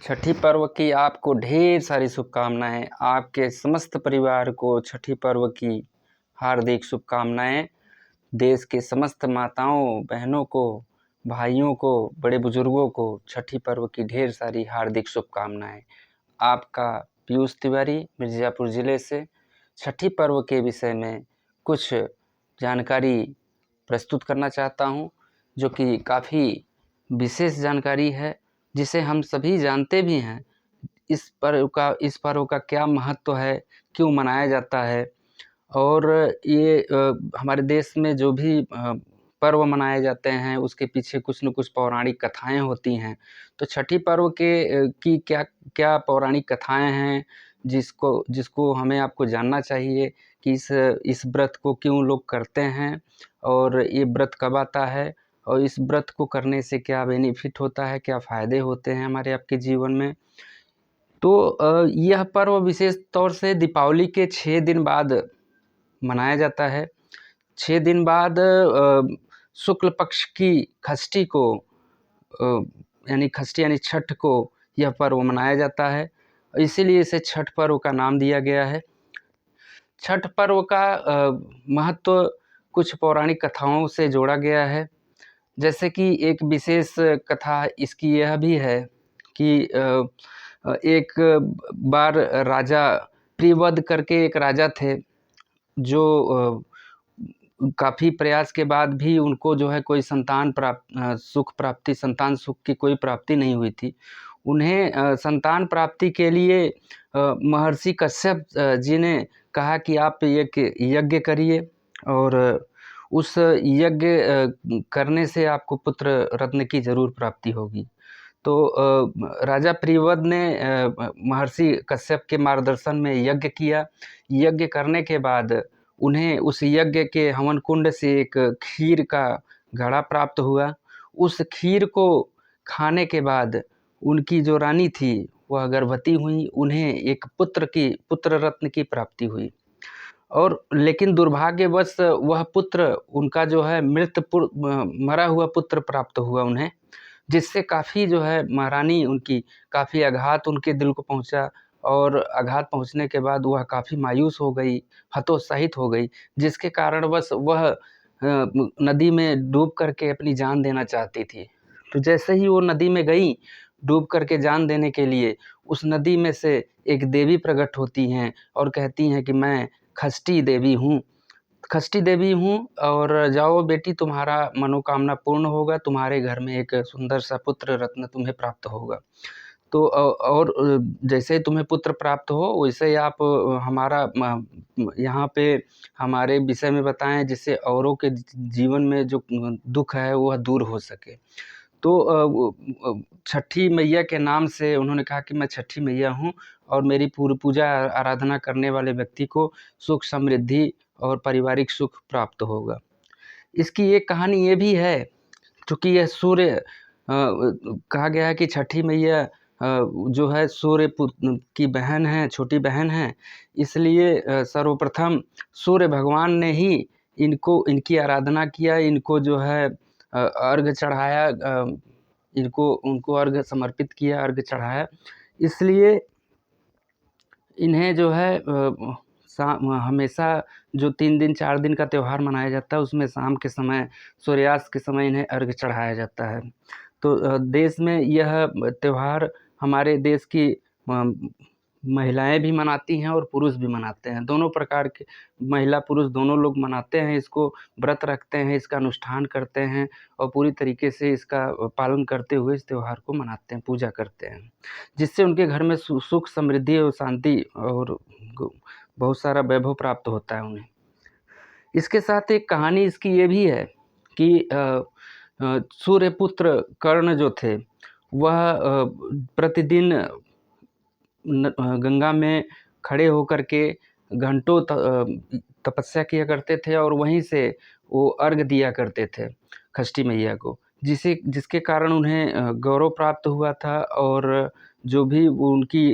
छठी पर्व की आपको ढेर सारी शुभकामनाएं। आपके समस्त परिवार को छठी पर्व की हार्दिक शुभकामनाएं। देश के समस्त माताओं बहनों को, भाइयों को, बड़े बुजुर्गों को छठी पर्व की ढेर सारी हार्दिक शुभकामनाएं। आपका पीयूष तिवारी मिर्ज़ापुर ज़िले से छठी पर्व के विषय में कुछ जानकारी प्रस्तुत करना चाहता हूं, जो कि काफ़ी विशेष जानकारी है, जिसे हम सभी जानते भी हैं। इस पर्व का क्या महत्व है, क्यों मनाया जाता है, और ये हमारे देश में जो भी पर्व मनाए जाते हैं उसके पीछे कुछ न कुछ पौराणिक कथाएं होती हैं। तो छठी पर्व की क्या क्या पौराणिक कथाएं हैं जिसको हमें आपको जानना चाहिए कि इस व्रत को क्यों लोग करते हैं, और ये व्रत कब आता है, और इस व्रत को करने से क्या बेनिफिट होता है, क्या फ़ायदे होते हैं हमारे आपके जीवन में। तो यह पर्व विशेष तौर से दीपावली के 6 दिन बाद मनाया जाता है। 6 दिन बाद शुक्ल पक्ष की षष्ठी को यानी षष्ठी यानी छठ को यह पर्व मनाया जाता है, इसीलिए इसे छठ पर्व का नाम दिया गया है। छठ पर्व का महत्व कुछ पौराणिक कथाओं से जोड़ा गया है। जैसे कि एक विशेष कथा इसकी यह भी है कि एक बार राजा प्रियव्रत करके एक राजा थे, जो काफ़ी प्रयास के बाद भी उनको जो है कोई संतान सुख की कोई प्राप्ति नहीं हुई थी। उन्हें संतान प्राप्ति के लिए महर्षि कश्यप जी ने कहा कि आप एक यज्ञ करिए, और उस यज्ञ करने से आपको पुत्र रत्न की ज़रूर प्राप्ति होगी। तो राजा प्रियव्रत ने महर्षि कश्यप के मार्गदर्शन में यज्ञ किया। यज्ञ करने के बाद उन्हें उस यज्ञ के हवन कुंड से एक खीर का घड़ा प्राप्त हुआ। उस खीर को खाने के बाद उनकी जो रानी थी वह गर्भवती हुई। उन्हें एक पुत्र रत्न की प्राप्ति हुई, और लेकिन दुर्भाग्यवश वह पुत्र उनका जो है मरा हुआ पुत्र प्राप्त हुआ उन्हें, जिससे काफ़ी जो है महारानी उनकी काफ़ी आघात उनके दिल को पहुंचा, और आघात पहुंचने के बाद वह काफ़ी मायूस हो गई, हतोत्साहित हो गई, जिसके कारणवश वह नदी में डूब करके अपनी जान देना चाहती थी। तो जैसे ही वो नदी में गई डूब करके जान देने के लिए, उस नदी में से एक देवी प्रकट होती हैं और कहती हैं कि मैं षष्ठी देवी हूँ, और जाओ बेटी, तुम्हारा मनोकामना पूर्ण होगा, तुम्हारे घर में एक सुंदर सा पुत्र रत्न तुम्हें प्राप्त होगा। तो और जैसे तुम्हें पुत्र प्राप्त हो वैसे ही आप हमारा यहाँ पे हमारे विषय में बताएं, जिससे औरों के जीवन में जो दुख है वह दूर हो सके। तो छठी मैया के नाम से उन्होंने कहा कि मैं छठी मैया हूँ, और मेरी पूरी पूजा आराधना करने वाले व्यक्ति को सुख समृद्धि और पारिवारिक सुख प्राप्त होगा। इसकी एक कहानी ये भी है, चूँकि यह सूर्य कहा गया है कि छठी मैया जो है सूर्य की बहन है, छोटी बहन है, इसलिए सर्वप्रथम सूर्य भगवान ने ही इनकी आराधना किया, इनको जो है अर्घ चढ़ाया, उनको अर्घ समर्पित किया, अर्घ चढ़ाया। इसलिए इन्हें जो है हमेशा जो 3 दिन 4 दिन का त्यौहार मनाया जाता है उसमें शाम के समय, सूर्यास्त के समय इन्हें अर्घ चढ़ाया जाता है। तो देश में यह त्यौहार हमारे देश की महिलाएं भी मनाती हैं और पुरुष भी मनाते हैं। दोनों प्रकार के महिला पुरुष दोनों लोग मनाते हैं, इसको व्रत रखते हैं, इसका अनुष्ठान करते हैं, और पूरी तरीके से इसका पालन करते हुए इस त्यौहार को मनाते हैं, पूजा करते हैं, जिससे उनके घर में सुख समृद्धि और शांति और बहुत सारा वैभव प्राप्त होता है उन्हें। इसके साथ एक कहानी इसकी ये भी है कि सूर्यपुत्र कर्ण जो थे वह प्रतिदिन गंगा में खड़े होकर के घंटों तपस्या किया करते थे, और वहीं से वो अर्घ दिया करते थे षष्ठी मैया को, जिसके कारण उन्हें गौरव प्राप्त हुआ था, और जो भी उनकी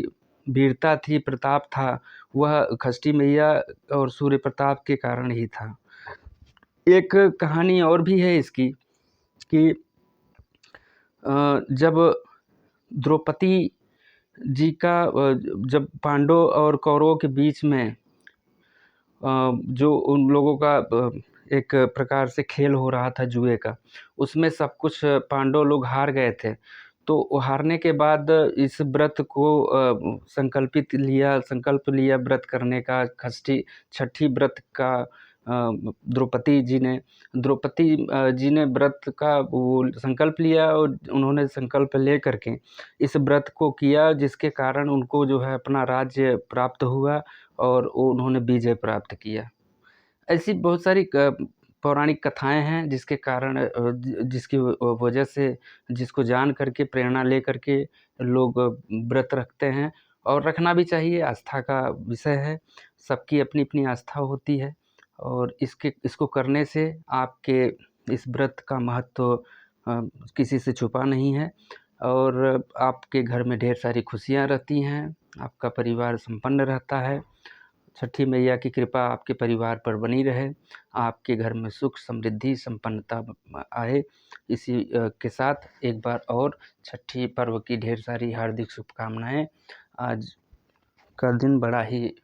वीरता थी, प्रताप था, वह षष्ठी मैया और सूर्य प्रताप के कारण ही था। एक कहानी और भी है इसकी कि जब द्रौपदी जी का जब पांडवों और कौरवों के बीच में जो उन लोगों का एक प्रकार से खेल हो रहा था जुए का, उसमें सब कुछ पांडव लोग हार गए थे। तो हारने के बाद इस व्रत को संकल्प लिया व्रत करने का, छठी व्रत का द्रौपदी जी ने व्रत का वो संकल्प लिया और उन्होंने संकल्प ले कर के इस व्रत को किया, जिसके कारण उनको जो है अपना राज्य प्राप्त हुआ और उन्होंने विजय प्राप्त किया। ऐसी बहुत सारी पौराणिक कथाएँ हैं जिसके कारण जिसकी वजह से, जिसको जान कर के, प्रेरणा ले कर के लोग व्रत रखते हैं और रखना भी चाहिए। आस्था का विषय है, सबकी अपनी-अपनी आस्था होती है और इसको करने से आपके इस व्रत का महत्व किसी से छुपा नहीं है और आपके घर में ढेर सारी खुशियाँ रहती हैं, आपका परिवार संपन्न रहता है। छठी मैया की कृपा आपके परिवार पर बनी रहे, आपके घर में सुख, समृद्धि, संपन्नता आए। इसी के साथ एक बार और छठी पर्व की ढेर सारी हार्दिक शुभकामनाएँ। आज का दिन बड़ा ही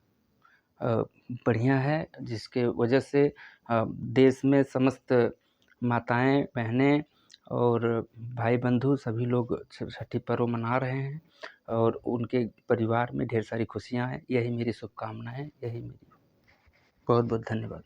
बढ़िया है, जिसके वजह से देश में समस्त माताएँ, बहनें और भाई-बंधु सभी लोग छठी पर्व मना रहे हैं और उनके परिवार में ढेर सारी खुशियाँ हैं। यही मेरी शुभकामना है, यही मेरी बहुत-बहुत धन्यवाद।